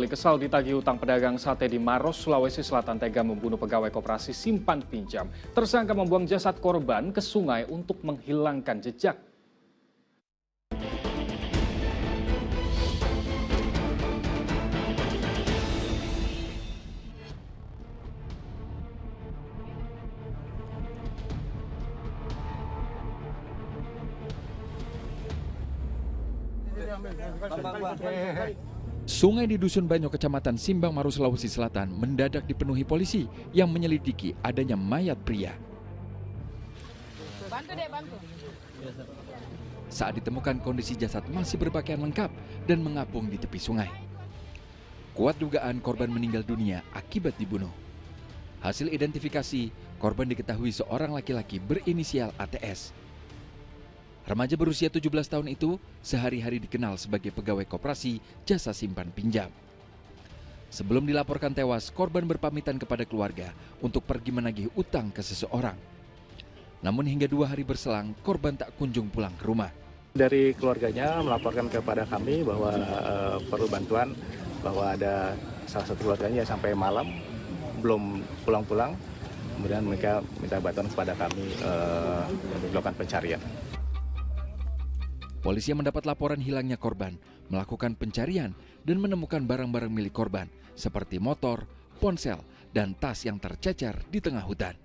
Kesal ditagih utang pedagang sate di Maros, Sulawesi Selatan tega membunuh pegawai koperasi simpan pinjam. Tersangka membuang jasad korban ke sungai untuk menghilangkan jejak. Sungai di Dusun Banyo, Kecamatan Simbang Maros, Sulawesi Selatan mendadak dipenuhi polisi yang menyelidiki adanya mayat pria. Saat ditemukan, kondisi jasad masih berpakaian lengkap dan mengapung di tepi sungai. Kuat dugaan korban meninggal dunia akibat dibunuh. Hasil identifikasi, korban diketahui seorang laki-laki berinisial ATS. Remaja berusia 17 tahun itu sehari-hari dikenal sebagai pegawai koperasi jasa simpan pinjam. Sebelum dilaporkan tewas, korban berpamitan kepada keluarga untuk pergi menagih utang ke seseorang. Namun hingga 2 hari berselang, korban tak kunjung pulang ke rumah. Dari keluarganya melaporkan kepada kami bahwa perlu bantuan, bahwa ada salah satu keluarganya yang sampai malam belum pulang-pulang. Kemudian mereka minta bantuan kepada kami untuk melakukan pencarian. Polisi yang mendapat laporan hilangnya korban melakukan pencarian dan menemukan barang-barang milik korban seperti motor, ponsel, dan tas yang tercecer di tengah hutan.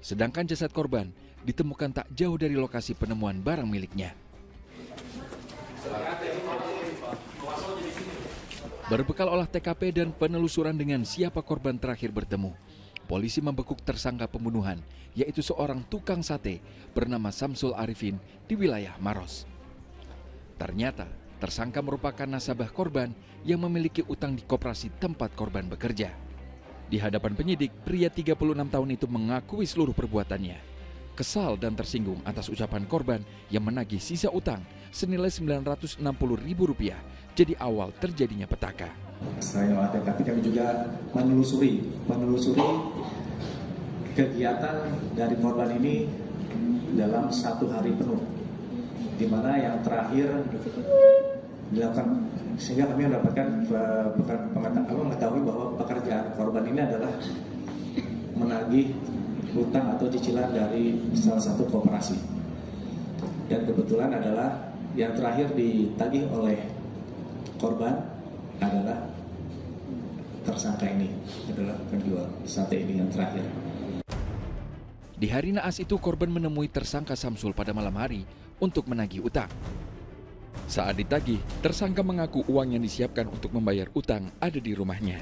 Sedangkan jasad korban ditemukan tak jauh dari lokasi penemuan barang miliknya. Berbekal olah TKP dan penelusuran dengan siapa korban terakhir bertemu, polisi membekuk tersangka pembunuhan, yaitu seorang tukang sate bernama Samsul Arifin di wilayah Maros. Ternyata, tersangka merupakan nasabah korban yang memiliki utang di koperasi tempat korban bekerja. Di hadapan penyidik, pria 36 tahun itu mengakui seluruh perbuatannya. Kesal dan tersinggung atas ucapan korban yang menagih sisa utang senilai Rp960.000 jadi awal terjadinya petaka. Selain olah TKP, kami juga menelusuri kegiatan dari korban ini dalam 1 hari penuh, di mana yang terakhir dilakukan, sehingga kami mendapatkan mengetahui bahwa pekerjaan korban ini adalah menagih hutang atau cicilan dari salah satu koperasi. Dan kebetulan adalah yang terakhir ditagih oleh korban adalah tersangka ini, adalah penjual sate ini yang terakhir. Di hari naas itu, korban menemui tersangka Samsul pada malam hari untuk menagih utang. Saat ditagih, tersangka mengaku uang yang disiapkan untuk membayar utang ada di rumahnya.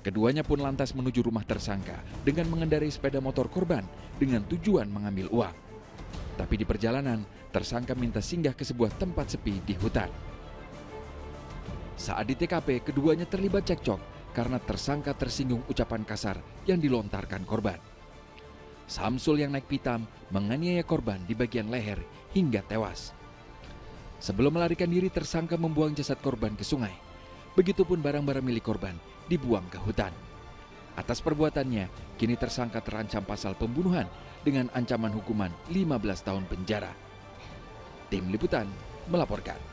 Keduanya pun lantas menuju rumah tersangka dengan mengendarai sepeda motor korban dengan tujuan mengambil uang. Tapi di perjalanan, tersangka minta singgah ke sebuah tempat sepi di hutan. Saat di TKP, keduanya terlibat cekcok karena tersangka tersinggung ucapan kasar yang dilontarkan korban. Samsul yang naik pitam menganiaya korban di bagian leher hingga tewas. Sebelum melarikan diri, tersangka membuang jasad korban ke sungai. Begitupun barang-barang milik korban dibuang ke hutan. Atas perbuatannya, kini tersangka terancam pasal pembunuhan dengan ancaman hukuman 15 tahun penjara. Tim Liputan melaporkan.